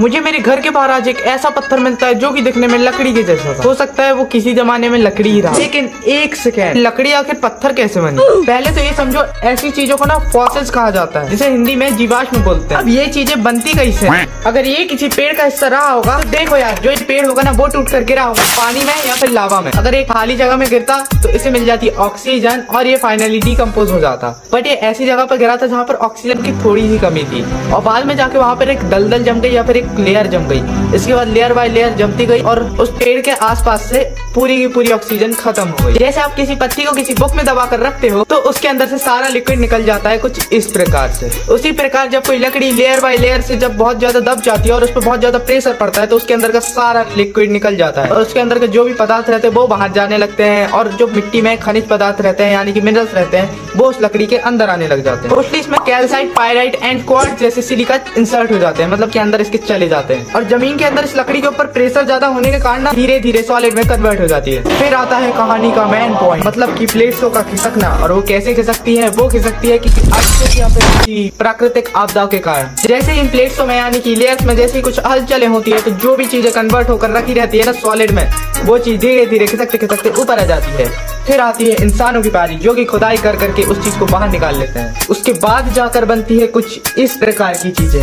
मुझे मेरे घर के बाहर आज एक ऐसा पत्थर मिलता है जो कि दिखने में लकड़ी के जैसा था। हो सकता है वो किसी जमाने में लकड़ी ही रहा, लेकिन एक सेकेंड, लकड़ी आखिर पत्थर कैसे बनी? पहले तो ये समझो, ऐसी चीजों को ना फॉसिल्स कहा जाता है, जिसे हिंदी में जीवाश्म बोलते हैं। अब ये चीजें बनती कैसे? अगर ये किसी पेड़ का हिस्सा रहा होगा तो देखो यार, जो पेड़ होगा ना वो टूट कर गिरा होगा पानी में या फिर लावा में। अगर एक खाली जगह में गिरता तो इसे मिल जाती ऑक्सीजन और ये फाइनली डिकम्पोज हो जाता। बट ये ऐसी जगह पर गिरा था जहाँ पर ऑक्सीजन की थोड़ी सी कमी थी, और बाद में जाके वहाँ पर एक दलदल जम गई या फिर एक लेयर जम गई। इसके बाद लेयर बाय लेयर जमती गई और उस पेड़ के आसपास से पूरी की पूरी ऑक्सीजन खत्म हो गई। जैसे आप किसी पत्ती को किसी बुक में दबा कर रखते हो तो उसके अंदर से सारा लिक्विड निकल जाता है, कुछ इस प्रकार से। उसी प्रकार जब कोई लकड़ी लेयर बाय लेयर से जब बहुत ज्यादा दब जाती है और उस पर बहुत ज्यादा प्रेशर पड़ता है तो उसके अंदर का सारा लिक्विड निकल जाता है और उसके अंदर के जो भी पदार्थ रहते हैं वो बाहर जाने लगते हैं, और जो मिट्टी में खनिज पदार्थ रहते हैं यानी कि मिनरल्स रहते हैं वो उस लकड़ी के अंदर आने लग जाते हैं। मोस्टली इसमें कैल्साइट, पायराइट एंड क्वार्ट्ज जैसे सिलिका इंसर्ट हो जाते हैं, मतलब के अंदर इसके चले जाते हैं, और जमीन के अंदर इस लकड़ी के ऊपर प्रेशर ज्यादा होने के कारण धीरे धीरे सॉलिड में कन्वर्ट हो जाती है। फिर आता है कहानी का मेन पॉइंट, मतलब कि प्लेट्सों का खिसकना। और वो कैसे खिसकती है? वो खिसकती है कि प्राकृतिक आपदाओं के कारण। जैसे इन प्लेट्सों में यानी कि लेयर्स में जैसे कुछ हलचलें होती है तो जो भी चीजें कन्वर्ट होकर रखी रहती है ना सॉलिड में, वो चीज धीरे धीरे खिसकते खिसकते ऊपर आ जाती है। फिर आती है इंसानों की बारी, जो कि खुदाई कर करके उस चीज को बाहर निकाल लेते हैं। उसके बाद जाकर बनती है कुछ इस प्रकार की चीजें।